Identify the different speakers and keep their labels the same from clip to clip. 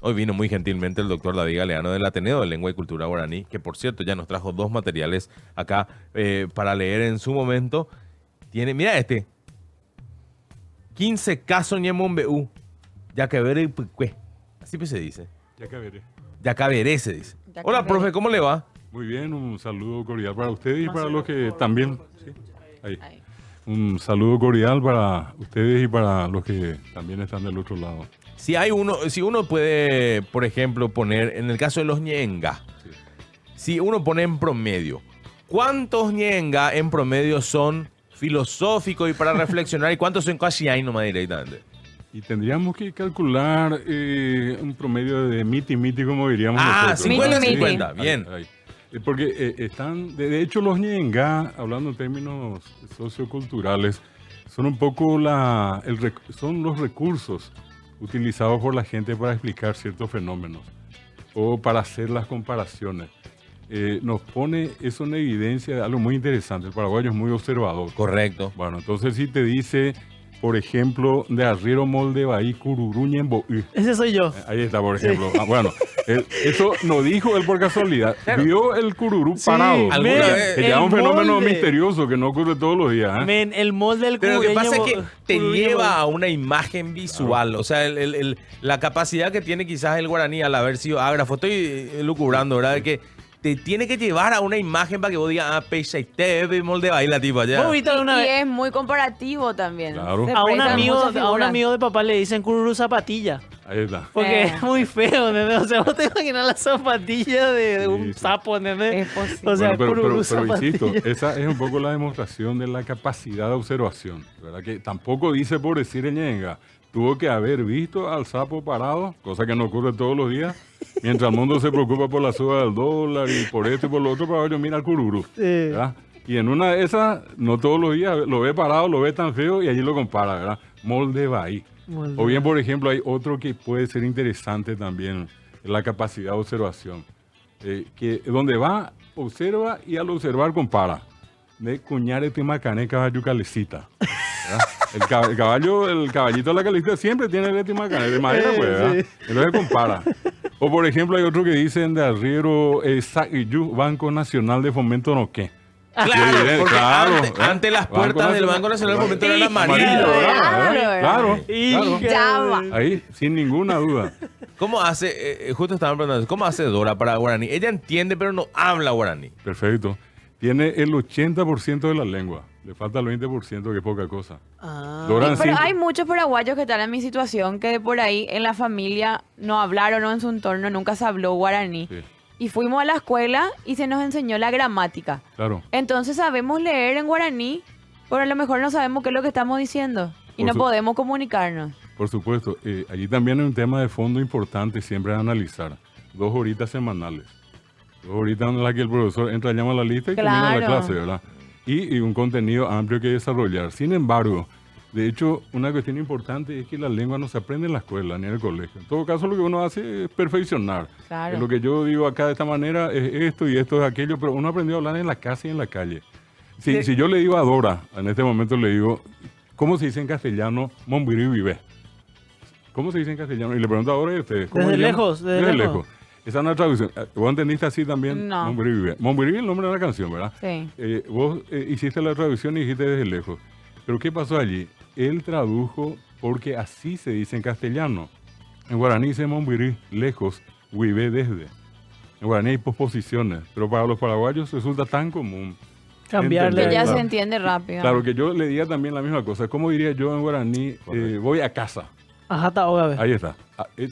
Speaker 1: Hoy vino muy gentilmente el doctor David Galeano del Ateneo de Lengua y Cultura Guaraní, que por cierto ya nos trajo 2 materiales acá para leer en su momento. Tiene, mira este, 15 casos ñemombeú, ya que ver el pucue. Así pues se dice.
Speaker 2: Ya que veré.
Speaker 1: Ya caberé se dice.
Speaker 3: Ya
Speaker 1: Hola,
Speaker 3: caberé.
Speaker 1: profe, ¿cómo le va?
Speaker 2: Muy bien, un saludo cordial para ustedes y para los que también... Sí, ahí.
Speaker 3: Ahí.
Speaker 2: Un saludo cordial para ustedes y para los que también están del otro lado.
Speaker 1: Si uno puede, por ejemplo, poner, en el caso de los ñenga,
Speaker 2: Sí.
Speaker 1: si uno pone en promedio, ¿cuántos ñenga en promedio son filosóficos y para reflexionar y cuántos son casi ahí nomás directamente?
Speaker 2: Y tendríamos que calcular un promedio de miti, como diríamos nosotros.
Speaker 1: 50-50,
Speaker 2: Ahí,
Speaker 1: bien.
Speaker 2: ahí. Porque están, de hecho, los ñenga, hablando en términos socioculturales, son un poco son los recursos utilizados por la gente para explicar ciertos fenómenos o para hacer las comparaciones. Nos pone eso en evidencia de algo muy interesante. El paraguayo es muy observador.
Speaker 1: Correcto.
Speaker 2: Bueno, entonces si te dice, por ejemplo, de arriero molde bahí cururuñembo.
Speaker 4: Ese soy yo.
Speaker 2: Ahí está, por ejemplo. Bueno, eso no dijo él por casualidad.
Speaker 1: Claro.
Speaker 2: Vio el cururú
Speaker 4: Sí,
Speaker 2: parado.
Speaker 1: ¿Alguna vez?
Speaker 2: Que ya es un
Speaker 4: el
Speaker 2: fenómeno
Speaker 4: molde.
Speaker 2: misterioso que no ocurre todos los días. ¿eh?
Speaker 4: Men, el molde del
Speaker 1: Pero lo que
Speaker 4: cubeño,
Speaker 1: pasa es que te
Speaker 4: curuño,
Speaker 1: lleva a una imagen visual. O sea, la capacidad que tiene quizás el guaraní al haber sido ágrafo, estoy lucubrando, ¿verdad? De que te tiene que llevar a una imagen para que vos digas, Peixaite, molde baila, tipo allá.
Speaker 4: ¿Vos viste alguna
Speaker 3: Y
Speaker 4: vez?
Speaker 3: es muy comparativo también.
Speaker 2: Claro.
Speaker 3: Se
Speaker 4: A un
Speaker 3: prestan
Speaker 4: amigo,
Speaker 3: muchas
Speaker 4: a un
Speaker 3: figuras.
Speaker 4: amigo de papá le dicen cururu zapatilla.
Speaker 2: Ahí está.
Speaker 4: Porque
Speaker 3: Eh.
Speaker 4: es muy feo, ¿entendés? O sea, vos te imaginas la zapatilla de
Speaker 2: Sí,
Speaker 4: un
Speaker 2: sí.
Speaker 4: sapo, ¿entendés?
Speaker 3: Es posible.
Speaker 4: O sea,
Speaker 2: Bueno, pero
Speaker 4: cururu
Speaker 2: insisto,
Speaker 4: zapatilla.
Speaker 2: esa es un poco la demostración de la capacidad de observación, ¿verdad? Que tampoco dice por decir el ñenga, tuvo que haber visto al sapo parado, cosa que no ocurre todos los días, mientras el mundo se preocupa por la suba del dólar y por esto y por lo otro, para yo mira al cururu,
Speaker 4: Sí.
Speaker 2: ¿verdad? Y en una de esas, no todos los días, lo ve parado, lo ve tan feo y allí lo compara, ¿verdad? Molde bahí.
Speaker 4: Molde.
Speaker 2: O bien, por ejemplo, hay otro que puede ser interesante también, la capacidad de observación. Que donde va, observa y al observar compara. De cuñare timacané caballo calecita. ¿Verdad? El caballito de la calecita siempre tiene el timacané, de madera, pues, ¿verdad? Entonces compara. O por ejemplo, hay otro que dicen de arriero, Saiyú, Banco Nacional de Fomento no qué.
Speaker 1: Claro, porque
Speaker 2: claro,
Speaker 1: ante las puertas del Banco Nacional del Fomento eran amarillas.
Speaker 2: Claro,
Speaker 4: Hija
Speaker 2: claro.
Speaker 4: de-
Speaker 2: Ahí, sin ninguna duda.
Speaker 1: ¿Cómo hace, justo estaban preguntando, cómo hace Dora para guaraní? Ella entiende, pero no habla guaraní.
Speaker 2: Perfecto. Tiene el 80% de la lengua. Le falta el 20%, que es poca cosa.
Speaker 4: Ah.
Speaker 2: Doran
Speaker 3: Pero
Speaker 2: sí-
Speaker 3: hay muchos paraguayos que están en mi situación que de por ahí en la familia no hablaron o en su entorno nunca se habló guaraní.
Speaker 2: Sí,
Speaker 3: Y fuimos a la escuela y se nos enseñó la gramática.
Speaker 2: claro.
Speaker 3: Entonces sabemos leer en guaraní, pero a lo mejor no sabemos qué es lo que estamos diciendo. Y
Speaker 2: Por
Speaker 3: no
Speaker 2: su-
Speaker 3: podemos comunicarnos.
Speaker 2: Por supuesto. Allí también hay un tema de fondo importante siempre a analizar. 2 horitas semanales. 2 horitas en las que el profesor entra, llama la lista y termina la
Speaker 3: Claro.
Speaker 2: clase, ¿verdad? Y un contenido amplio que desarrollar. Sin embargo, de hecho, una cuestión importante es que la lengua no se aprende en la escuela ni en el colegio. En todo caso, lo que uno hace es perfeccionar.
Speaker 3: Claro.
Speaker 2: Lo que yo digo acá de esta manera es esto y esto es aquello, pero uno aprendió a hablar en la casa y en la calle. Si yo le digo a Dora, en este momento le digo, ¿cómo se dice en castellano Monbirí vive? ¿Cómo se dice en castellano? Y le pregunto a Dora y a ustedes. ¿cómo
Speaker 4: Desde
Speaker 2: se llama?
Speaker 4: lejos, desde lejos.
Speaker 2: Esa es una traducción. ¿Vos entendiste así también?
Speaker 3: No.
Speaker 2: Monbirí vive. Monbirí es el nombre de la canción, ¿verdad?
Speaker 3: Sí.
Speaker 2: Vos hiciste la traducción y dijiste desde lejos. Pero ¿qué pasó allí? Él tradujo porque así se dice en castellano. En guaraní dice Monbirí, lejos, vive desde. En guaraní hay posposiciones, pero para los paraguayos resulta tan común.
Speaker 4: Cambiarle.
Speaker 3: Que ya
Speaker 2: Claro.
Speaker 3: se entiende rápido.
Speaker 2: Claro, que yo le diga también la misma cosa. ¿Cómo diría yo en guaraní? Voy a casa.
Speaker 4: Ajá, está oga,
Speaker 2: Ahí está.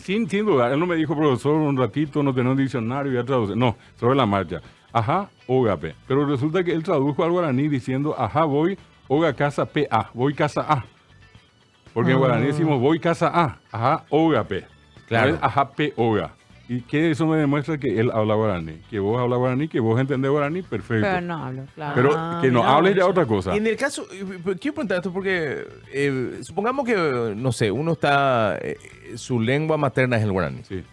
Speaker 2: Sin duda, él no me dijo, profesor, un ratito, no tenía un diccionario y ya traduce. No, sobre la marcha. Ajá, ógape. Pero resulta que él tradujo al guaraní diciendo, ajá, voy, oga casa PA, voy casa A. Porque en guaraní decimos, voy casa A, ajá, ógape.
Speaker 1: Claro.
Speaker 2: No es ajá, P, oga. ¿Y qué eso me demuestra? Que él habla guaraní. Que vos hablas guaraní, que vos entendés guaraní, perfecto.
Speaker 3: Pero no hablo, claro.
Speaker 2: Pero
Speaker 4: Ah,
Speaker 2: que no
Speaker 4: mira
Speaker 2: hables ya
Speaker 4: vos.
Speaker 2: otra cosa.
Speaker 1: Y en el caso, quiero preguntar esto porque supongamos que, no sé, uno está, su lengua materna es el guaraní,
Speaker 2: Sí,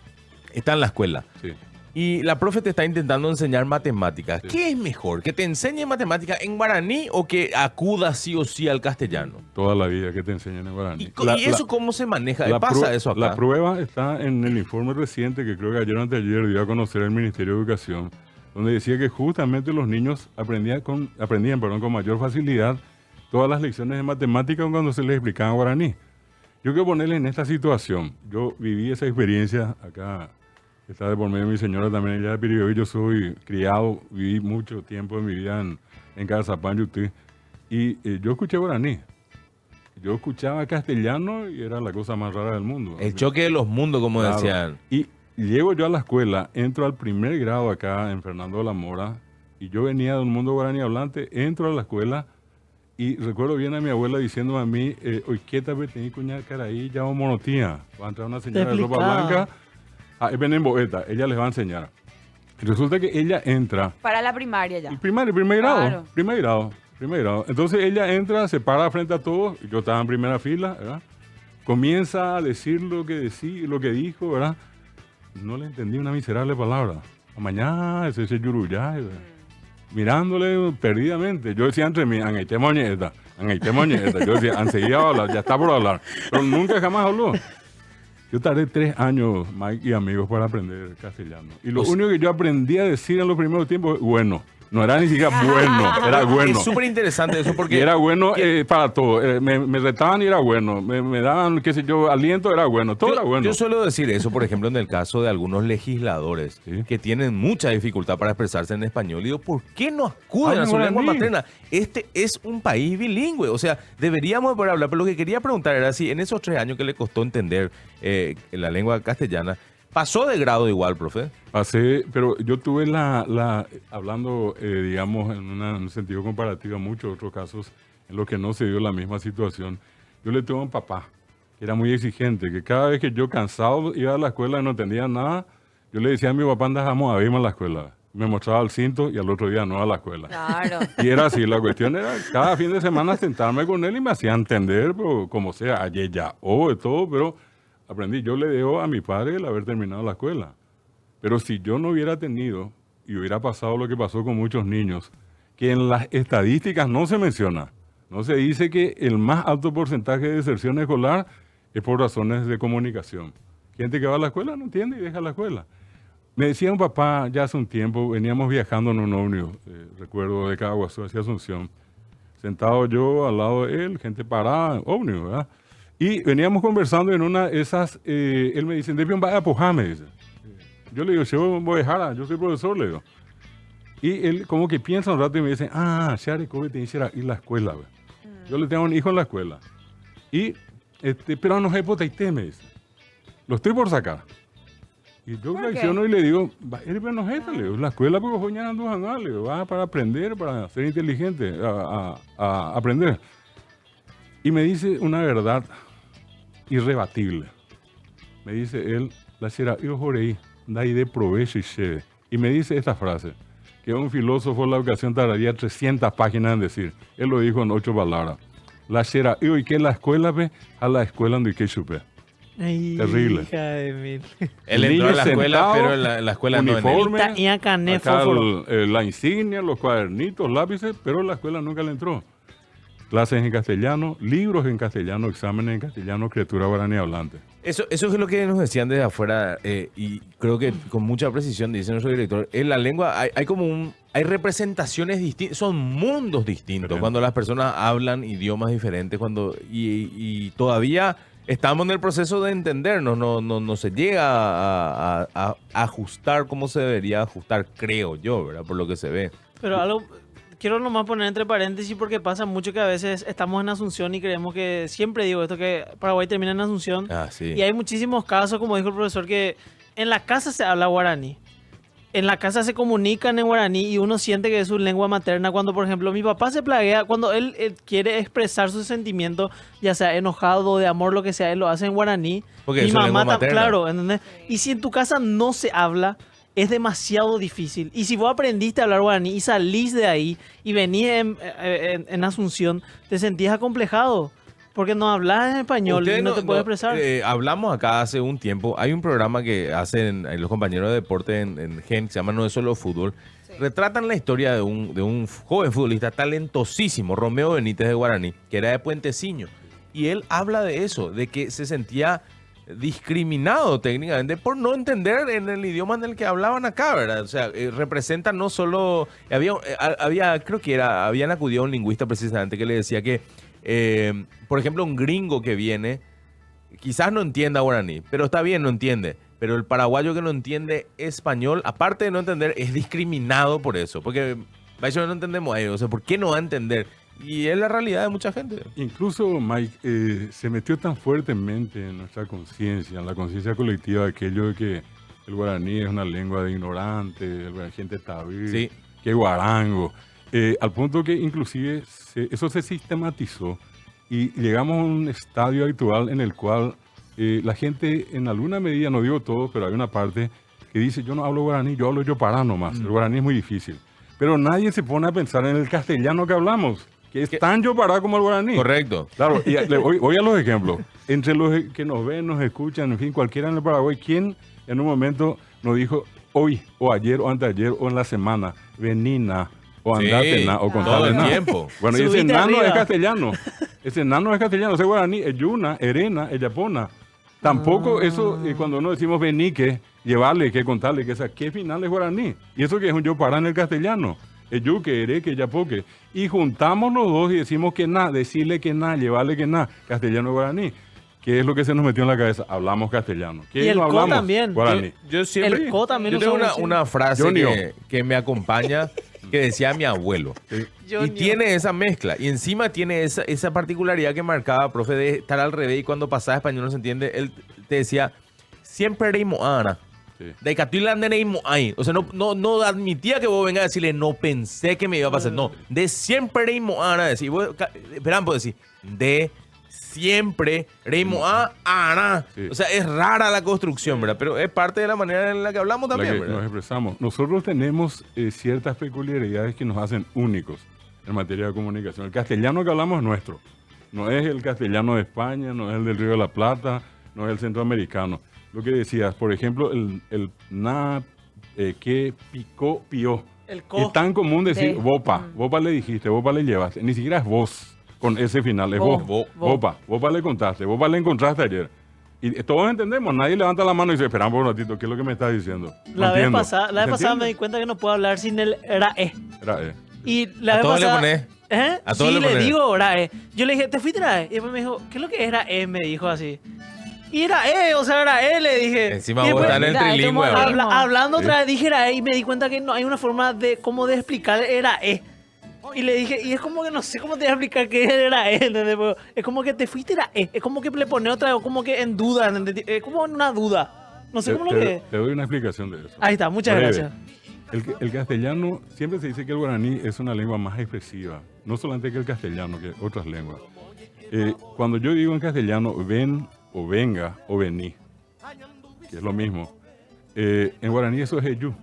Speaker 1: está en la escuela
Speaker 2: sí.
Speaker 1: y la profe te está intentando enseñar matemáticas.
Speaker 2: Sí.
Speaker 1: ¿Qué es mejor? ¿Que te enseñe matemáticas en guaraní o que acudas sí o sí al castellano?
Speaker 2: Toda la vida que te enseñan en guaraní.
Speaker 1: ¿Y eso cómo se maneja?
Speaker 2: La
Speaker 1: ¿Pasa
Speaker 2: prue-
Speaker 1: eso acá?
Speaker 2: La prueba está en el informe reciente que creo que ayer o anteayer dio a conocer el Ministerio de Educación, donde decía que justamente los niños aprendían con mayor facilidad todas las lecciones de matemáticas cuando se les explicaba guaraní. Yo quiero ponerle en esta situación. Yo viví esa experiencia acá, está de por medio de mi señora también, ella de Piribeí. Yo soy criado, viví mucho tiempo de mi vida en Cazapán, Yutí, y yo escuché guaraní. Yo escuchaba castellano y era la cosa más rara del mundo.
Speaker 1: El choque de los mundos, como
Speaker 2: Claro.
Speaker 1: decían.
Speaker 2: Y llego yo a la escuela, entro al primer grado acá en Fernando de la Mora, y yo venía de un mundo guaraní hablante, entro a la escuela, y recuerdo bien a mi abuela diciéndome a mí, hoy quieta tení cuña caraí, ya monotía, va a entrar una señora de ropa
Speaker 4: explicaba.
Speaker 2: blanca, ven en boeta, ella les va a enseñar. Y resulta que ella entra,
Speaker 3: Para la primaria ya.
Speaker 2: el primer grado,
Speaker 3: Claro.
Speaker 2: primer grado. Entonces ella entra, se para frente a todos, y yo estaba en primera fila, ¿verdad? Comienza a decir lo que dijo, ¿verdad? No le entendí una miserable palabra. Mañana ese yuruyá, ¿verdad? Mirándole perdidamente. Yo decía entre mí, angaité moñeta. Yo decía, enseguida va a hablar, ya está por hablar. Pero nunca jamás habló. Yo tardé 3 años, Mike y amigos, para aprender castellano. Y lo único que yo aprendí a decir en los primeros tiempos es bueno. No era ni siquiera bueno, era bueno.
Speaker 1: Es súper interesante eso
Speaker 2: Y
Speaker 1: porque...
Speaker 2: era bueno para todo. Me retaban y era bueno. Me daban, qué sé yo, aliento, era bueno. Todo era bueno.
Speaker 1: Yo suelo decir eso, por ejemplo, en el caso de algunos legisladores
Speaker 2: Sí.
Speaker 1: que tienen mucha dificultad para expresarse en español. Y digo, ¿por qué no acuden
Speaker 2: Ay,
Speaker 1: a su lengua
Speaker 2: guaraní.
Speaker 1: materna? Este es un país bilingüe. O sea, deberíamos poder hablar. Pero lo que quería preguntar era si en esos 3 años que le costó entender la lengua castellana, ¿pasó de grado igual, profe?
Speaker 2: Pasé, pero yo tuve hablando, digamos, en un sentido comparativo a muchos otros casos en los que no se dio la misma situación. Yo le tuve a un papá que era muy exigente, que cada vez que yo cansado iba a la escuela y no entendía nada, yo le decía a mi papá, andamos a verme a la escuela. Me mostraba el cinto y al otro día no a la escuela.
Speaker 3: Claro.
Speaker 2: Y era así, la cuestión era cada fin de semana sentarme con él y me hacía entender, pero como sea, ayer ya, de todo, pero aprendí. Yo le debo a mi padre el haber terminado la escuela. Pero si yo no hubiera tenido y hubiera pasado lo que pasó con muchos niños, que en las estadísticas no se menciona, no se dice que el más alto porcentaje de deserción escolar es por razones de comunicación. Gente que va a la escuela no entiende y deja la escuela. Me decía un papá ya hace un tiempo, veníamos viajando en un ómnibus, recuerdo de Caguazú hacia Asunción, sentado yo al lado de él, gente parada, ómnibus, ¿verdad? Y veníamos conversando en una de esas, él me dice, "Debian vaya a Pujá", me dice. Yo le digo, yo voy a dejar, yo soy profesor, le digo. Y él como que piensa un rato y me dice, Shari, ¿cómo te dice ir a la escuela? Ve? Yo le tengo un hijo en la escuela. Y, pero no es potaité, me dice. Lo estoy por sacar. Y yo
Speaker 3: ¿Por qué?
Speaker 2: reacciono y le digo, no es le digo, la escuela porque joñan andujan, le digo, va para aprender, para ser inteligente, a aprender. Y me dice una verdad irrebatible. Me dice él, la será, yo jorei, da de provecho y se. Y me dice esta frase, que un filósofo en la ocasión tardaría 300 páginas en decir. Él lo dijo en 8 palabras. La será, y que la escuela ve a la escuela donde que chupe.
Speaker 4: Ay,
Speaker 2: Terrible.
Speaker 4: hija de mil.
Speaker 1: Él entró
Speaker 2: Niño
Speaker 1: a la escuela,
Speaker 2: sentado,
Speaker 1: pero en la escuela no en él.
Speaker 2: uniforme,
Speaker 4: Y a cané
Speaker 2: acá
Speaker 4: fósforo.
Speaker 2: la insignia, los cuadernitos, lápices, pero la escuela nunca le entró. Clases en castellano, libros en castellano, exámenes en castellano, escritura guaraní hablante.
Speaker 1: Eso es lo que nos decían desde afuera y creo que con mucha precisión, dice nuestro director, en la lengua hay representaciones distintas, son mundos distintos
Speaker 2: Diferente.
Speaker 1: cuando las personas hablan idiomas diferentes y todavía estamos en el proceso de entendernos, no se llega a ajustar como se debería ajustar, creo yo, ¿verdad? Por lo que se ve.
Speaker 4: Pero algo, quiero nomás poner entre paréntesis porque pasa mucho que a veces estamos en Asunción y creemos que, siempre digo esto, que Paraguay termina en Asunción.
Speaker 1: Ah, sí.
Speaker 4: Y hay muchísimos casos, como dijo el profesor, que en la casa se habla guaraní. En la casa se comunican en guaraní y uno siente que es su lengua materna. Cuando, por ejemplo, mi papá se plaguea, cuando él quiere expresar su sentimiento, ya sea enojado, de amor, lo que sea, él lo hace en guaraní.
Speaker 1: Porque
Speaker 4: Mi
Speaker 1: es su lengua
Speaker 4: mamá,
Speaker 1: materna.
Speaker 4: claro, ¿entendés? Y si en tu casa no se habla, es demasiado difícil. Y si vos aprendiste a hablar guaraní y salís de ahí y venís en Asunción, te sentís acomplejado. Porque no hablas en español
Speaker 1: Usted
Speaker 4: y no te puedes expresar.
Speaker 1: Hablamos acá hace un tiempo. Hay un programa que hacen los compañeros de deporte en Gen, se llama No es solo fútbol. Retratan la historia de un joven futbolista talentosísimo, Romeo Benítez de Guaraní, que era de Puenteciño. Y él habla de eso, de que se sentía discriminado técnicamente por no entender en el idioma en el que hablaban acá, ¿verdad? O sea, representa no solo... creo que habían acudido a un lingüista precisamente que le decía que, por ejemplo, un gringo que viene, quizás no entienda guaraní, pero está bien, no entiende. Pero el paraguayo que no entiende español, aparte de no entender, es discriminado por eso. Porque eso no entendemos a ellos. O sea, ¿por qué no va a entender? Y es la realidad de mucha gente.
Speaker 2: Incluso, Mike, se metió tan fuertemente en nuestra conciencia, en la conciencia colectiva, aquello de que el guaraní es una lengua de ignorantes, la gente tabí,
Speaker 1: Sí.
Speaker 2: que guarango, al punto que inclusive eso se sistematizó y llegamos a un estadio habitual en el cual la gente en alguna medida, no digo todo, pero hay una parte que dice, yo no hablo guaraní, yo hablo yopará nomás, el guaraní es muy difícil. Pero nadie se pone a pensar en el castellano que hablamos, que es tan yopará como el guaraní.
Speaker 1: Correcto.
Speaker 2: Claro, y voy a los ejemplos. Entre los que nos ven, nos escuchan, en fin, cualquiera en el Paraguay, ¿quién en un momento nos dijo hoy, o ayer, o anteayer, o en la semana, venina, o andate,
Speaker 1: Sí,
Speaker 2: o
Speaker 1: todo
Speaker 2: contale
Speaker 1: el
Speaker 2: nada?
Speaker 1: tiempo.
Speaker 2: Bueno, y ese
Speaker 4: Subite
Speaker 2: nano
Speaker 4: arriba.
Speaker 2: es castellano. Ese nano es castellano, ese guaraní, es yuna, erena, es yapona. Tampoco eso, cuando uno decimos vení, que llevarle, que contarle, que esa, ¿qué final es guaraní? Y eso que es un yo para en el castellano. El yu, que ere, que yapoque. Y juntamos los dos y decimos que nada, decirle que nada, llevarle que nada, castellano y guaraní. ¿Qué es lo que se nos metió en la cabeza? Hablamos castellano. ¿Qué
Speaker 4: Y el
Speaker 2: no
Speaker 4: co
Speaker 2: hablamos?
Speaker 4: también.
Speaker 2: Guaraní.
Speaker 1: Yo siempre...
Speaker 4: El co también
Speaker 1: yo tengo
Speaker 4: usamos,
Speaker 1: una frase
Speaker 2: Jonio.
Speaker 1: que me acompaña, que decía mi abuelo. Y
Speaker 4: Jonio.
Speaker 1: tiene esa mezcla. Y encima tiene esa particularidad que marcaba, profe, de estar al revés. Y cuando pasaba español no se entiende. Él te decía, siempre reímos Ana.
Speaker 2: Sí.
Speaker 1: De Catuilán de ahí. O sea, no admitía que vos vengas a decirle, no pensé que me iba a pasar. No, de siempre reímos Ana. Decir, esperan, puedo decir, de siempre reímos a Ana.
Speaker 2: Sí.
Speaker 1: O sea, es rara la construcción, ¿verdad? Pero es parte de la manera en la que hablamos
Speaker 2: La
Speaker 1: también,
Speaker 2: que
Speaker 1: ¿verdad?
Speaker 2: nos expresamos. Nosotros tenemos ciertas peculiaridades que nos hacen únicos en materia de comunicación. El castellano que hablamos es nuestro. No es el castellano de España, no es el del Río de la Plata, no es el centroamericano. Lo que decías, por ejemplo, el na, que, picó, pió.
Speaker 4: El
Speaker 2: Es
Speaker 4: co.
Speaker 2: tan común decir
Speaker 3: Sí.
Speaker 2: bopa. Bopa le dijiste, bopa le llevaste. Ni siquiera es vos con ese final, es
Speaker 3: Bo,
Speaker 2: vos.
Speaker 1: bo,
Speaker 2: Bopa. Bopa le contaste, bopa le encontraste ayer. Y todos entendemos, nadie levanta la mano y dice, esperamos un ratito, ¿qué es lo que me estás diciendo? No
Speaker 4: La vez
Speaker 2: entiendo.
Speaker 4: pasada
Speaker 2: ¿Se
Speaker 4: me
Speaker 2: entiende?
Speaker 4: di cuenta que no puedo hablar sin el RAE.
Speaker 2: Era,
Speaker 4: Y la
Speaker 1: A
Speaker 4: vez
Speaker 1: todos le
Speaker 4: pasada,
Speaker 1: ponés.
Speaker 4: ¿Eh?
Speaker 1: A todos
Speaker 4: Sí,
Speaker 1: le
Speaker 4: le
Speaker 1: ponés.
Speaker 4: digo RAE. Yo le dije, ¿te fuiste RAE? Y después me dijo, ¿qué es lo que es RAE? Me dijo así. Y RAE, o sea, RAE, le dije.
Speaker 1: Encima
Speaker 4: Y
Speaker 1: vos
Speaker 4: después,
Speaker 1: estás en el
Speaker 3: Mira,
Speaker 1: trilingüe
Speaker 3: esto
Speaker 1: ahora.
Speaker 3: modelo.
Speaker 4: hablando
Speaker 2: Sí.
Speaker 4: otra vez, dije RAE y me di cuenta que no hay una forma de cómo de explicar RAE. Y le dije, y es como que no sé cómo te voy a explicar qué era ¿entendés? Pero es como que te fuiste RAE. Es como que le pone otra vez, como que en duda, ¿entendés? Es como en una duda. No sé cómo lo que es.
Speaker 2: Te doy una explicación de eso.
Speaker 4: Ahí está, muchas
Speaker 2: Breve.
Speaker 4: gracias.
Speaker 2: El castellano, siempre se dice que el guaraní es una lengua más expresiva, no solamente que el castellano, que otras lenguas. Cuando yo digo en castellano ven o venga o vení, que es lo mismo, en guaraní eso es eyú.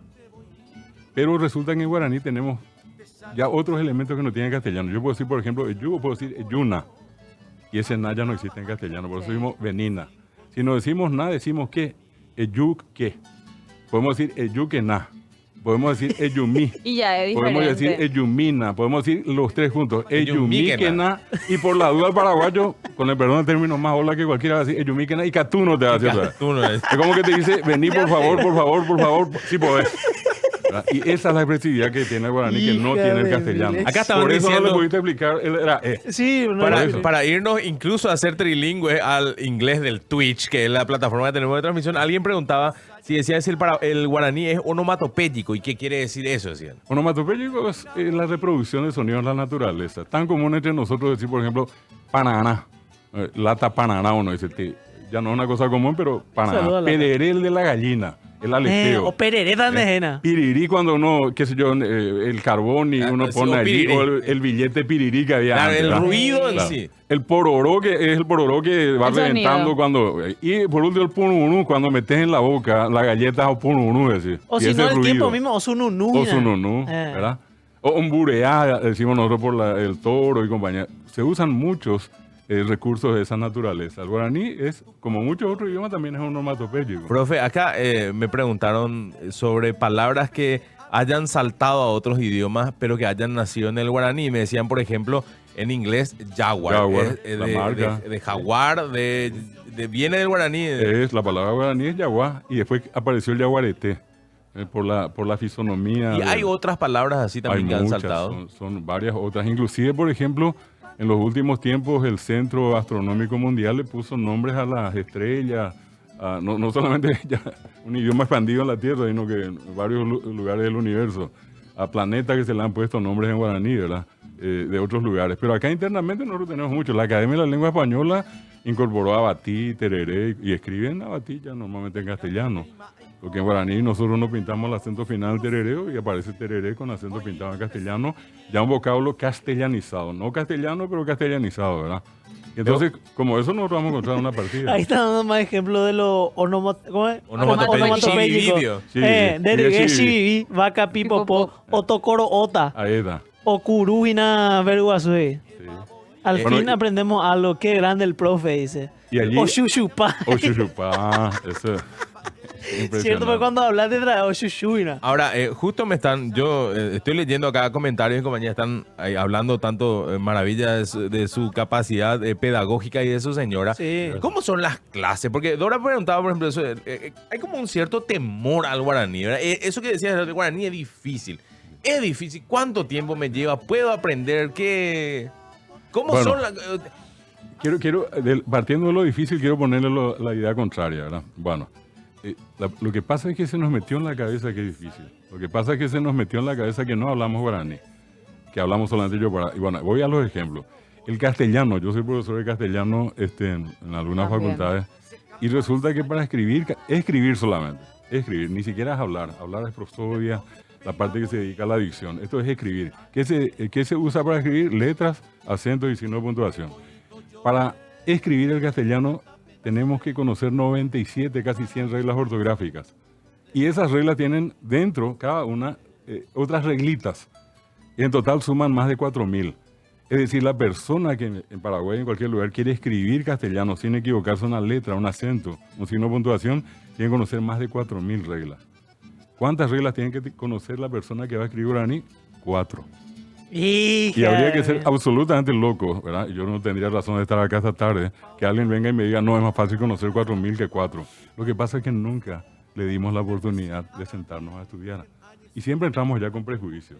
Speaker 2: Pero resulta que en guaraní tenemos ya otros elementos que no tiene en castellano. Yo puedo decir, por ejemplo, eyú o puedo decir eyuna, y ese na ya no existe en castellano, por eso decimos venina. Si no decimos na, decimos que, eyú que. Podemos decir eyú que na. Podemos decir eyumí.
Speaker 3: Y ya es diferente.
Speaker 2: Podemos decir eyumina, podemos decir los tres juntos, eyumíquena.
Speaker 1: Eyumíquena.
Speaker 2: Y por la duda el paraguayo, con el perdón del término más hola que cualquiera va a decir eyumíquena y catuno te va a decir otra vez.
Speaker 1: Tú no eres.
Speaker 2: Es como que te dice, vení por favor, por favor, por favor, si podés. ¿Verdad? Y esa es la expresividad que tiene el guaraní que no
Speaker 4: Hija
Speaker 2: tiene el
Speaker 4: de
Speaker 2: castellano.
Speaker 4: miles.
Speaker 1: Acá estaban
Speaker 2: Por eso no
Speaker 1: diciendo-
Speaker 2: le pudiste explicar, él era
Speaker 4: Sí, no
Speaker 2: Por eso.
Speaker 1: Para irnos incluso a ser trilingüe al inglés del Twitch, que es la plataforma que tenemos de transmisión, alguien preguntaba si decía si el guaraní es onomatopéyico. ¿Y qué quiere decir eso? Decían.
Speaker 2: Onomatopéyico es la reproducción de sonidos en la naturaleza. Tan común entre nosotros decir, por ejemplo, pananá. Lata pananá, uno dice, ya no es una cosa común, pero
Speaker 4: Saluda a
Speaker 2: pananá.
Speaker 4: la-
Speaker 2: Pederel de la gallina, el aleteo.
Speaker 4: o perereta andejena.
Speaker 2: Pirirí cuando uno, qué sé yo, el carbón y uno
Speaker 1: Sí,
Speaker 2: pone
Speaker 1: o
Speaker 2: allí,
Speaker 1: pirirí.
Speaker 2: o el billete pirirí que había
Speaker 1: Claro,
Speaker 2: antes,
Speaker 1: el
Speaker 2: ¿verdad?
Speaker 1: ruido en
Speaker 2: Claro.
Speaker 1: sí.
Speaker 2: El pororó, que es el pororó que va
Speaker 3: El
Speaker 2: reventando
Speaker 3: sonido.
Speaker 2: cuando... Y por último el pununú, cuando metes en la boca la galleta o pununú, decir.
Speaker 4: O
Speaker 2: Y
Speaker 4: si
Speaker 2: ese
Speaker 4: no, el
Speaker 2: ruido.
Speaker 4: tiempo mismo, o sununú.
Speaker 2: O
Speaker 4: mira.
Speaker 2: sununú, ¿verdad? O un bureá, decimos nosotros por el toro y compañía. Se usan muchos recursos de esa naturaleza. El guaraní es, como muchos otros idiomas, también es onomatopéyico.
Speaker 1: Profe, acá me preguntaron sobre palabras que hayan saltado a otros idiomas, pero que hayan nacido en el guaraní. Me decían, por ejemplo, en inglés, jaguar.
Speaker 2: Jaguar, la marca.
Speaker 1: De jaguar, viene del guaraní.
Speaker 2: La palabra guaraní es yaguá, y después apareció el yaguareté, por la fisonomía.
Speaker 1: Y hay otras palabras así también que han saltado.
Speaker 2: Son varias otras. Inclusive, por ejemplo, en los últimos tiempos el Centro Astronómico Mundial le puso nombres a las estrellas, no solamente ya un idioma expandido en la Tierra, sino que en varios lugares del universo, a planetas que se le han puesto nombres en guaraní, ¿verdad? De otros lugares. Pero acá internamente nosotros tenemos mucho. La Academia de la Lengua Española incorporó abatí, tereré, y escriben abatí ya normalmente en castellano. Porque en guaraní nosotros no pintamos el acento final terereo y aparece tereré con acento pintado en castellano, ya un vocablo castellanizado, no castellano, pero castellanizado, ¿verdad? Y entonces, como eso nosotros vamos a encontrar una partida.
Speaker 4: Ahí está dando más ejemplos de lo
Speaker 1: Onomatopéyico.
Speaker 4: onomatopéyico. Derigué, shiviví, vaca, pipopo, otokoro, ota,
Speaker 2: Ahí está.
Speaker 4: o curubina, verguazue.
Speaker 2: Sí.
Speaker 4: Al
Speaker 2: Bueno,
Speaker 4: fin aprendemos algo. Qué grande el profe, dice.
Speaker 2: Y allí-
Speaker 4: O chuchupá.
Speaker 2: O chuchupá, eso.
Speaker 4: Cierto, fue cuando hablaste de o chuchuina.
Speaker 1: Ahora, justo yo estoy leyendo acá comentarios de compañía, están ahí hablando tanto maravillas de su capacidad pedagógica y de su señora.
Speaker 4: Sí.
Speaker 1: ¿Cómo son las clases? Porque Dora preguntaba, por ejemplo, hay como un cierto temor al guaraní, ¿verdad? Eso que decías del guaraní es difícil. Es difícil. ¿Cuánto tiempo me lleva? ¿Puedo aprender? ¿Cómo
Speaker 2: Bueno.
Speaker 1: son las...?
Speaker 2: Partiendo de lo difícil, quiero ponerle la idea contraria, ¿verdad? Bueno, lo que pasa es que se nos metió en la cabeza que es difícil. Lo que pasa es que se nos metió en la cabeza que no hablamos guaraní, que hablamos solamente yo para... Y bueno, voy a los ejemplos. El castellano, yo soy profesor de castellano en algunas
Speaker 3: También.
Speaker 2: facultades, y resulta que para escribir solamente, escribir, ni siquiera es hablar es prosodia, la parte que se dedica a la dicción. Esto es escribir. ¿Qué se usa para escribir? Letras, acentos y signo de puntuación. Para escribir el castellano tenemos que conocer 97, casi 100 reglas ortográficas. Y esas reglas tienen dentro, cada una, otras reglitas. Y en total suman más de 4.000. Es decir, la persona que en Paraguay, en cualquier lugar, quiere escribir castellano sin equivocarse una letra, un acento, un signo de puntuación, tiene que conocer más de 4.000 reglas. ¿Cuántas reglas tiene que conocer la persona que va a escribir guaraní? 4. Y habría que ser absolutamente loco, ¿verdad? Yo no tendría razón de estar acá esta tarde, que alguien venga y me diga, no, es más fácil conocer 4.000 que 4. Lo que pasa es que nunca le dimos la oportunidad de sentarnos a estudiar. Y siempre entramos ya con prejuicios.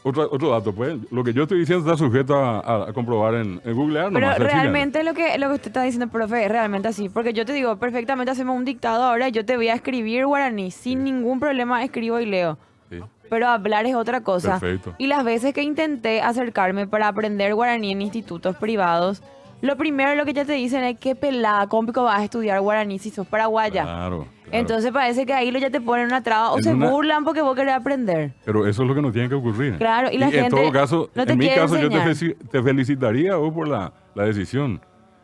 Speaker 2: Otro dato, pues, lo que yo estoy diciendo está sujeto a comprobar en googlear.
Speaker 3: Pero
Speaker 2: nomás,
Speaker 3: realmente lo que usted está diciendo, profe, es realmente así. Porque yo te digo, perfectamente hacemos un dictado ahora y yo te voy a escribir guaraní. Sin ningún problema escribo y leo.
Speaker 2: Sí.
Speaker 3: Pero hablar es otra cosa.
Speaker 2: Perfecto.
Speaker 3: Y las veces que intenté acercarme para aprender guaraní en institutos privados, lo primero lo que ya te dicen es que pelada, cómpico vas a estudiar guaraní si sos paraguaya.
Speaker 2: Claro.
Speaker 3: Entonces parece que ahí ya te ponen una traba o
Speaker 2: En
Speaker 3: se
Speaker 2: una-
Speaker 3: burlan porque vos querés aprender.
Speaker 2: Pero eso es lo que nos tiene que ocurrir.
Speaker 3: Claro, y la
Speaker 2: en
Speaker 3: gente
Speaker 2: todo caso,
Speaker 3: no te
Speaker 2: en mi
Speaker 3: quiere
Speaker 2: caso,
Speaker 3: enseñar.
Speaker 2: yo te felicitaría vos por la decisión.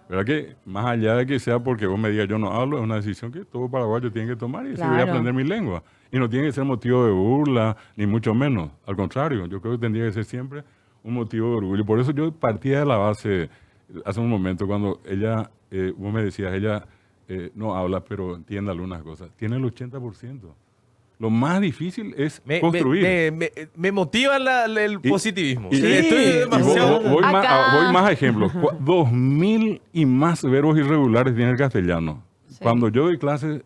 Speaker 2: ¿Verdad que más allá de que sea porque vos me digas yo no hablo, es una decisión que todo paraguayo tiene que tomar y decir voy a
Speaker 3: Claro.
Speaker 2: aprender mi lengua. Y no tiene que ser motivo de burla, ni mucho menos. Al contrario, yo creo que tendría que ser siempre un motivo de orgullo. Por eso yo partía de la base hace un momento cuando vos me decías, ella no habla, pero entiende algunas cosas. Tiene el 80%. Lo más difícil es construir.
Speaker 1: Me motiva el positivismo.
Speaker 2: Y-
Speaker 1: Estoy
Speaker 2: y
Speaker 1: demasiado...
Speaker 2: voy
Speaker 3: Acá.
Speaker 2: más a ejemplos. 2.000 y más verbos irregulares tiene el castellano.
Speaker 3: Sí.
Speaker 2: Cuando yo doy clases,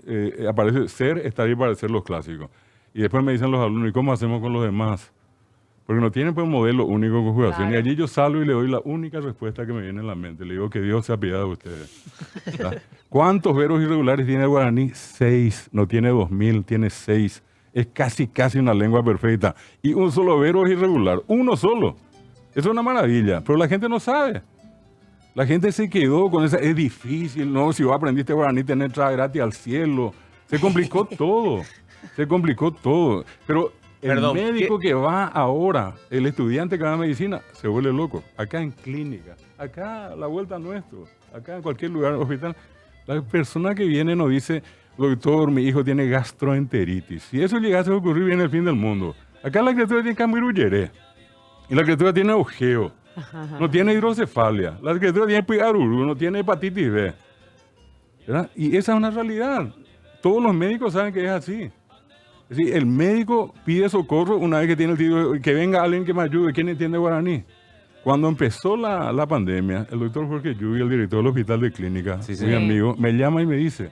Speaker 2: aparece ser, estar y parecer los clásicos. Y después me dicen los alumnos, ¿y cómo hacemos con los demás? Porque no tienen pues un modelo único de conjugación.
Speaker 3: Claro.
Speaker 2: Y allí yo salgo y le doy la única respuesta que me viene en la mente. Le digo que Dios se apiade de ustedes. ¿Verdad? ¿Cuántos verbos irregulares tiene el guaraní? 6. No tiene 2.000, tiene 6. Es casi una lengua perfecta. Y un solo verbo es irregular. Uno solo. Eso es una maravilla. Pero la gente no sabe. La gente se quedó con esa... Es difícil, ¿no? Si vos aprendiste guaraní, tenés entrada gratis al cielo. Se complicó todo. Se complicó todo. Pero...
Speaker 1: Perdón,
Speaker 2: el médico que va ahora, el estudiante que va a medicina, se vuelve loco. Acá en clínica, acá a la vuelta nuestro, acá en cualquier lugar, hospital. La persona que viene nos dice, doctor, mi hijo tiene gastroenteritis. Si eso llegase a ocurrir, viene el fin del mundo. Acá la criatura tiene cambirulleré. Y la criatura tiene ojeo. no tiene hidrocefalia, la criatura tiene pigarurú, no tiene hepatitis B. ¿Verdad? Y esa es una realidad. Todos los médicos saben que es así. Es decir, el médico pide socorro una vez que tiene el título, que venga alguien que me ayude. ¿Quién entiende guaraní? Cuando empezó la pandemia, el doctor Jorge Yubi, el director del hospital de clínica,
Speaker 1: Sí, sí.
Speaker 2: mi amigo, me llama y me dice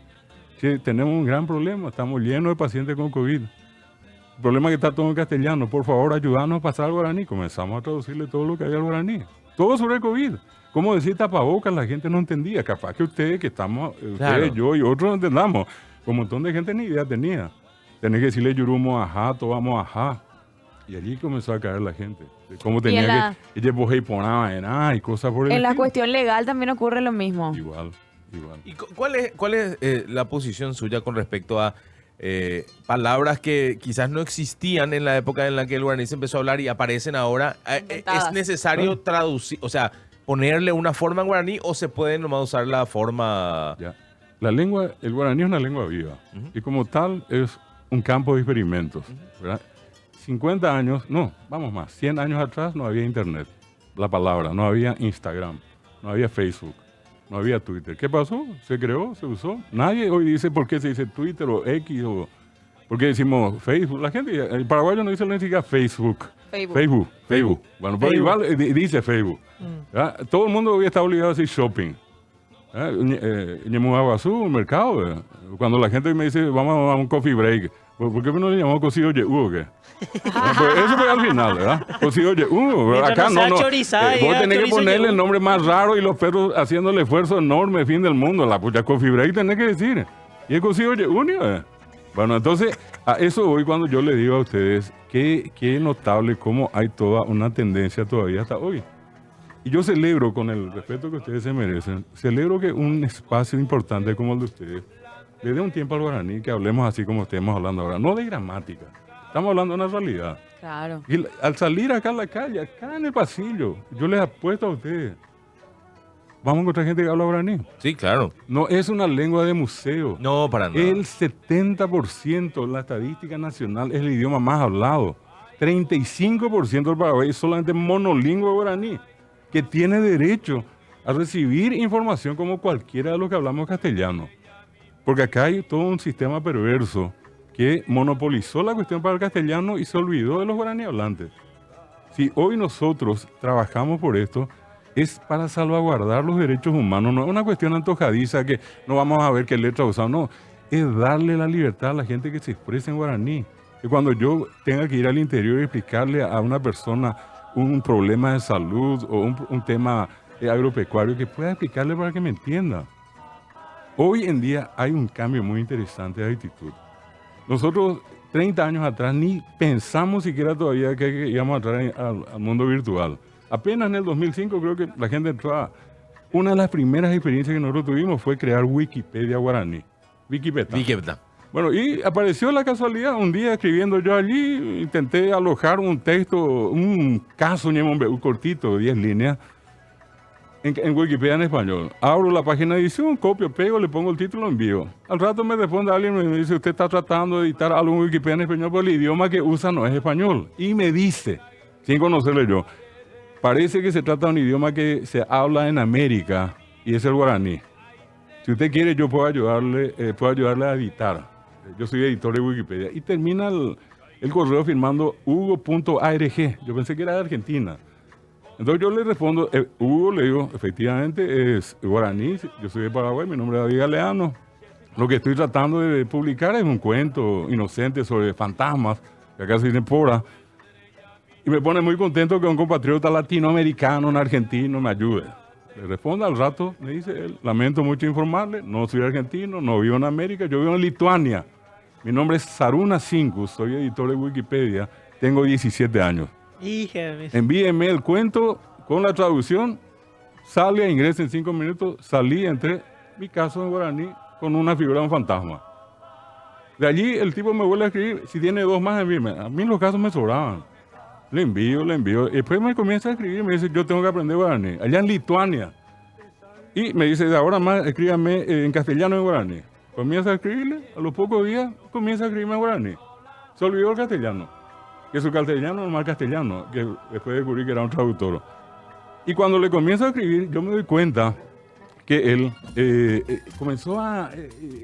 Speaker 2: que tenemos un gran problema, estamos llenos de pacientes con COVID. El problema es que está todo en castellano. Por favor, ayúdanos a pasar al guaraní. Comenzamos a traducirle todo lo que había al guaraní. Todo sobre el COVID. Como decir tapabocas, la gente no entendía. Capaz que ustedes, que estamos,
Speaker 1: Claro.
Speaker 2: ustedes, yo y otros no entendamos. Un montón de gente ni idea tenía. Tenés que decirle yurumo ajá, tomamos ajá. Y allí comenzó a caer la gente. De cómo
Speaker 3: en la-
Speaker 2: tenía que... Ella y ponaba en y cosas por el
Speaker 3: En la
Speaker 2: estilo.
Speaker 3: cuestión legal también ocurre lo mismo.
Speaker 2: Igual.
Speaker 1: ¿Y cuál es la posición suya con respecto a palabras que quizás no existían en la época en la que el guaraní se empezó a hablar y aparecen ahora?
Speaker 3: Inventadas.
Speaker 1: ¿Es necesario traducir, o sea, ponerle una forma en guaraní o se puede nomás usar la forma?
Speaker 2: Ya. La lengua, el guaraní es una lengua viva. Y como tal es un campo de experimentos. ¿Verdad? 50 años, no, vamos más, 100 años atrás no había internet. La palabra, no había Instagram, no había Facebook, no había Twitter. ¿Qué pasó? Se creó, se usó. Nadie hoy dice por qué se dice Twitter o X o por qué decimos Facebook. La gente, el paraguayo no dice ni siquiera Facebook. Facebook. Bueno, pero igual dice Facebook. ¿Verdad? Todo el mundo hoy está obligado a decir shopping. Ñemuaguazú, un mercado. ¿Verdad? Cuando la gente me dice vamos a un coffee break, ¿por qué no le llamamos cocido o qué? Pues eso fue al final, ¿verdad? Cocido acá
Speaker 4: no sea
Speaker 2: no.
Speaker 4: chorizada,
Speaker 2: Vos
Speaker 4: diga
Speaker 2: tenés que
Speaker 4: chorizo
Speaker 2: ponerle el
Speaker 4: yehú.
Speaker 2: nombre más raro y los perros haciendo el esfuerzo enorme, fin del mundo. La pucha coffee break tenés que decir. Y el cocido ¿eh? Bueno, entonces, a eso voy cuando yo le digo a ustedes que notable cómo hay toda una tendencia todavía hasta hoy. Y yo celebro, con el respeto que ustedes se merecen, celebro que un espacio importante como el de ustedes le dé un tiempo al guaraní, que hablemos así como estemos hablando ahora, no de gramática, estamos hablando de una realidad.
Speaker 3: Claro.
Speaker 2: Y al salir acá a la calle, acá en el pasillo, yo les apuesto a ustedes, vamos a encontrar gente que habla guaraní.
Speaker 1: Sí, claro.
Speaker 2: No es una lengua de museo.
Speaker 1: No, para nada.
Speaker 2: El 70% de la estadística nacional es el idioma más hablado. 35% del Paraguay es solamente monolingüe guaraní, que tiene derecho a recibir información como cualquiera de los que hablamos castellano. Porque acá hay todo un sistema perverso que monopolizó la cuestión para el castellano y se olvidó de los guaraní hablantes. Si hoy nosotros trabajamos por esto, es para salvaguardar los derechos humanos. No es una cuestión antojadiza que no vamos a ver qué letra usamos, no. Es darle la libertad a la gente que se exprese en guaraní. Que cuando yo tenga que ir al interior y explicarle a una persona un problema de salud o un tema agropecuario, que pueda explicarle para que me entienda. Hoy en día hay un cambio muy interesante de actitud. Nosotros 30 años atrás ni pensamos siquiera todavía que íbamos a entrar al mundo virtual. Apenas en el 2005 creo que la gente entró a... Una de las primeras experiencias que nosotros tuvimos fue crear Wikipedia guaraní. Wikipedia. Bueno, y apareció la casualidad, un día escribiendo yo allí, intenté alojar un texto, un caso un cortito, 10 líneas, en Wikipedia en español. Abro la página de edición, copio, pego, le pongo el título, envío. Al rato me responde alguien y me dice, usted está tratando de editar algo en Wikipedia en español, pero el idioma que usa no es español. Y me dice, sin conocerle yo, parece que se trata de un idioma que se habla en América y es el guaraní. Si usted quiere, yo puedo ayudarle a editar. Yo soy editor de Wikipedia. Y termina el correo firmando hugo.arg. Yo pensé que era de Argentina. Entonces yo le respondo, Hugo, le digo, efectivamente es guaraní, yo soy de Paraguay, mi nombre es David Galeano. Lo que estoy tratando de publicar es un cuento inocente sobre fantasmas, que acá se dice pora. Y me pone muy contento que un compatriota latinoamericano, un argentino, me ayude. Le respondo al rato, me dice él, lamento mucho informarle, no soy argentino, no vivo en América, yo vivo en Lituania. Mi nombre es Saruna Sinkus, soy editor de Wikipedia, tengo 17 años. Envíeme el cuento con la traducción, sale e ingresa en 5 minutos, salí, entré, mi caso en guaraní con una figura de un fantasma. De allí el tipo me vuelve a escribir, si tiene 2 más, envíeme. A mí los casos me sobraban. Le envío. Y después me comienza a escribir, me dice, yo tengo que aprender guaraní, allá en Lituania. Y me dice, de ahora más, escríbame en castellano en guaraní. Comienza a escribirle, a los pocos días comienza a escribirme en guaraní. Se olvidó el castellano. Que su castellano no es mal castellano, que después descubrí que era un traductor. Y cuando le comienzo a escribir, yo me doy cuenta que él comenzó a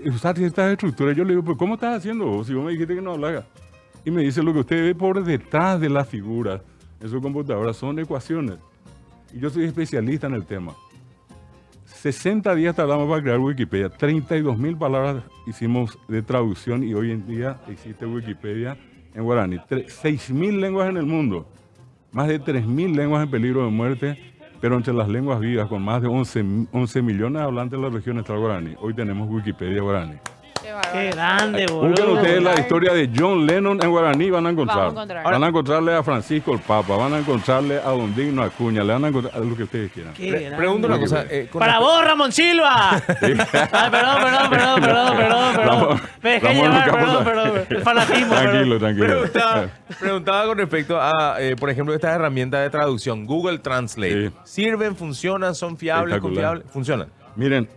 Speaker 2: usar ciertas estructuras. Yo le digo, pues ¿cómo estás haciendo vos? Si vos me dijiste que no hablara. Y me dice, lo que usted ve por detrás de las figuras en su computadora son ecuaciones. Y yo soy especialista en el tema. 60 días tardamos para crear Wikipedia. 32.000 palabras hicimos de traducción y hoy en día existe Wikipedia en guaraní. 6.000 lenguas en el mundo. Más de 3.000 lenguas en peligro de muerte. Pero entre las lenguas vivas, con más de 11 millones de hablantes de la región está el guaraní. Hoy tenemos Wikipedia guaraní.
Speaker 4: Qué grande, boludo.
Speaker 2: Busquen ustedes la historia de John Lennon en guaraní, van a encontrar. Van a encontrarle a Francisco el Papa, van a encontrarle a Don Digno Acuña, le van a encontrar lo que ustedes quieran.
Speaker 1: Pregunto una cosa.
Speaker 4: ¡Para vos, Ramón Silva! Ay, perdón. Me dejé llevar, perdón. El fanatismo.
Speaker 2: Tranquilo.
Speaker 1: Preguntaba con respecto a, por ejemplo, estas herramientas de traducción, Google Translate.
Speaker 2: Sí.
Speaker 1: ¿Sirven, funcionan, son fiables,
Speaker 2: Espectacular.
Speaker 1: confiables? Funcionan.
Speaker 2: Miren,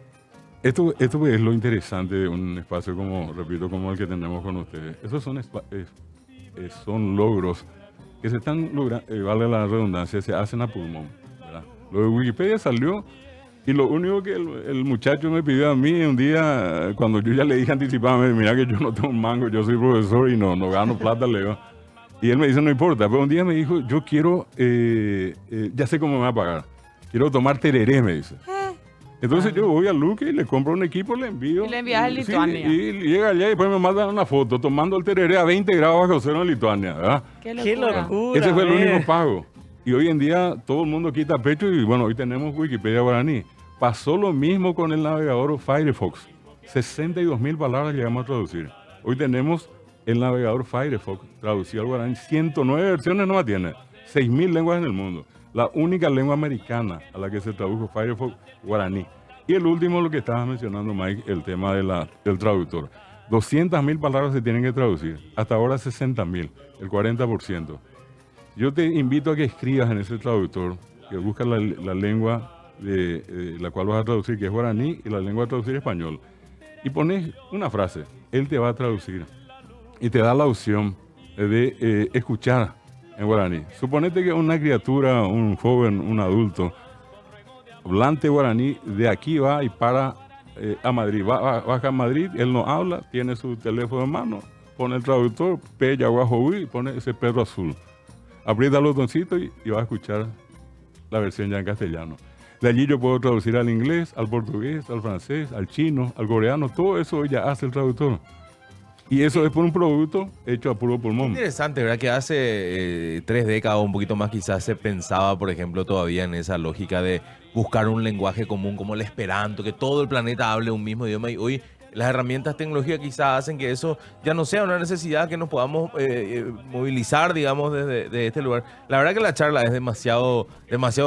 Speaker 2: esto es lo interesante de un espacio como, repito, como el que tenemos con ustedes. Esos son logros que se están logrando, vale la redundancia, se hacen a pulmón, ¿verdad? Lo de Wikipedia salió y lo único que el muchacho me pidió a mí un día, cuando yo ya le dije anticipadamente, mira que yo no tengo un mango, yo soy profesor y no gano plata, le digo. Y él me dice, no importa, pero un día me dijo, yo quiero, ya sé cómo me va a pagar, quiero tomar tereré, me dice. Entonces yo voy a Luque y le compro un equipo, le envío.
Speaker 3: Y le envías a Lituania.
Speaker 2: Sí, y llega allá y después me mandan una foto tomando el tereré a 20 grados bajo cero en Lituania, ¿verdad?
Speaker 3: Qué
Speaker 4: Qué locura.
Speaker 2: Ese fue el único pago. Y hoy en día todo el mundo quita pecho y bueno, hoy tenemos Wikipedia guaraní. Pasó lo mismo con el navegador Firefox. 62.000 palabras llegamos a traducir. Hoy tenemos el navegador Firefox traducido al guaraní. 109 versiones no tiene. 6.000 lenguas en el mundo. La única lengua americana a la que se tradujo Firefox, guaraní. Y el último, lo que estabas mencionando, Mike, el tema del traductor. 200.000 palabras se tienen que traducir. Hasta ahora 60.000, el 40%. Yo te invito a que escribas en ese traductor, que buscas la lengua de la cual vas a traducir, que es guaraní, y la lengua a traducir español. Y pones una frase, él te va a traducir. Y te da la opción de escuchar en guaraní. Suponete que una criatura, un joven, un adulto, hablante guaraní, de aquí va y para a Madrid. Baja a Madrid, él no habla, tiene su teléfono en mano, pone el traductor, P, Yaguajo, y pone ese perro azul. Aprieta el botoncito y va a escuchar la versión ya en castellano. De allí yo puedo traducir al inglés, al portugués, al francés, al chino, al coreano, todo eso ya hace el traductor. Y eso es por un producto hecho a puro pulmón.
Speaker 1: Interesante, ¿verdad? Que hace 3 décadas o un poquito más quizás se pensaba, por ejemplo, todavía en esa lógica de buscar un lenguaje común como el esperanto, que todo el planeta hable un mismo idioma, y hoy las herramientas tecnológicas quizás hacen que eso ya no sea una necesidad, que nos podamos movilizar, digamos, desde este lugar. La verdad que la charla es demasiado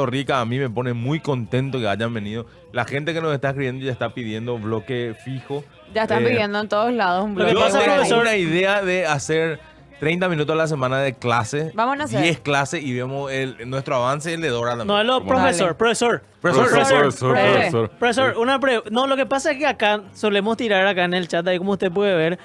Speaker 1: rica, a mí me pone muy contento que hayan venido. La gente que nos está escribiendo ya está pidiendo bloque fijo.
Speaker 3: Ya están pidiendo en todos lados un bloque.
Speaker 4: Lo que pasa,
Speaker 1: Yo tengo
Speaker 4: profesor,
Speaker 1: una idea de hacer 30 minutos a la semana de clase.
Speaker 3: Vamos a hacer
Speaker 1: 10 clases y vemos nuestro avance, el de Dora también.
Speaker 4: No, es lo profesor.
Speaker 2: Profesor.
Speaker 4: No, lo que pasa es que acá solemos tirar acá en el chat, ahí como usted puede ver,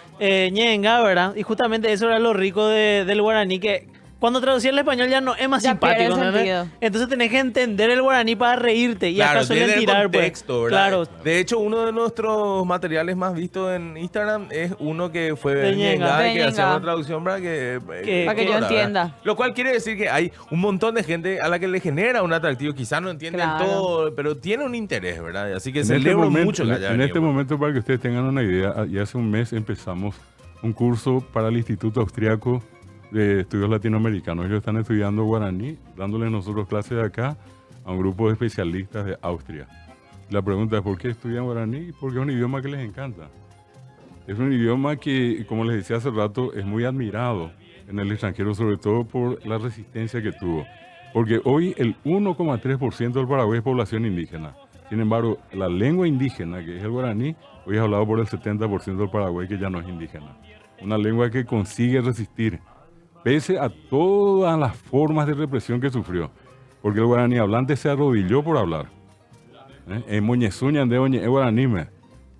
Speaker 4: ñenga, ¿verdad? Y justamente eso era lo rico del guaraní, que cuando traducía el español ya no es más
Speaker 3: Ya pierde
Speaker 4: simpático, ¿no?
Speaker 3: sentido.
Speaker 4: Entonces tenés que entender el guaraní para reírte. Y
Speaker 1: Claro,
Speaker 4: acá suelen
Speaker 1: desde el
Speaker 4: tirar,
Speaker 1: contexto,
Speaker 4: pues.
Speaker 1: ¿verdad?
Speaker 4: Claro.
Speaker 1: De hecho, uno de nuestros materiales más vistos en Instagram es uno que fue
Speaker 4: De
Speaker 1: de
Speaker 4: Ñenga.
Speaker 1: Ñenga,
Speaker 3: De
Speaker 1: que hacía
Speaker 3: Ñenga.
Speaker 1: una traducción para que
Speaker 3: Para que yo
Speaker 1: ¿verdad?
Speaker 3: entienda.
Speaker 1: Lo cual quiere decir que hay un montón de gente a la que le genera un atractivo. Quizás no entienden
Speaker 3: Claro.
Speaker 1: todo, pero tiene un interés, ¿verdad? Así que
Speaker 2: En este
Speaker 1: celebro
Speaker 2: momento,
Speaker 1: mucho que haya
Speaker 2: en
Speaker 1: venido.
Speaker 2: este momento, para que ustedes tengan una idea, ya hace un mes empezamos un curso para el Instituto Austriaco de Estudios Latinoamericanos. Ellos están estudiando guaraní, dándoles nosotros clases de acá a un grupo de especialistas de Austria. La pregunta es, ¿por qué estudian guaraní? Porque es un idioma que les encanta. Es un idioma que, como les decía hace rato, es muy admirado en el extranjero, sobre todo por la resistencia que tuvo. Porque hoy el 1,3% del Paraguay es población indígena. Sin embargo, la lengua indígena, que es el guaraní, hoy es hablado por el 70% del Paraguay, que ya no es indígena. Una lengua que consigue resistir, pese a todas las formas de represión que sufrió. Porque el guaraní hablante se arrodilló por hablar. En Moñezuña, en guaraní,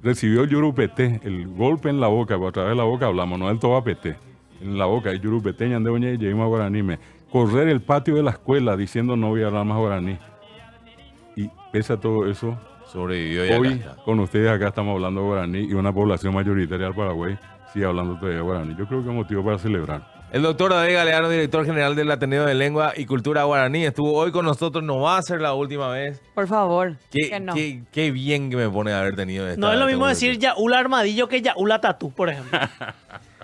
Speaker 2: recibió el yurupete, el golpe en la boca, porque a través de la boca hablamos, no el tobapete. En la boca, el yurupete, ñande, oñe, y a guaraní. Correr el patio de la escuela diciendo no voy a hablar más guaraní. pese a todo eso,
Speaker 1: Sobrevivió y acá
Speaker 2: hoy
Speaker 1: está.
Speaker 2: con ustedes acá estamos hablando guaraní y una población mayoritaria del Paraguay sigue hablando todavía guaraní. Yo creo que es motivo para celebrar.
Speaker 1: El doctor David Galeano, director general del Ateneo de Lengua y Cultura Guaraní, estuvo hoy con nosotros. No va a ser la última vez.
Speaker 3: Por favor.
Speaker 1: Qué,
Speaker 3: que no.
Speaker 1: qué bien que me pone haber tenido esta.
Speaker 4: No es lo mismo
Speaker 1: esta
Speaker 4: decir Yaula Armadillo que Yaula Tatú, por ejemplo.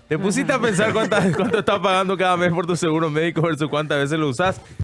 Speaker 1: ¿Te pusiste a pensar cuánto estás pagando cada mes por tu seguro médico versus cuántas veces lo usas?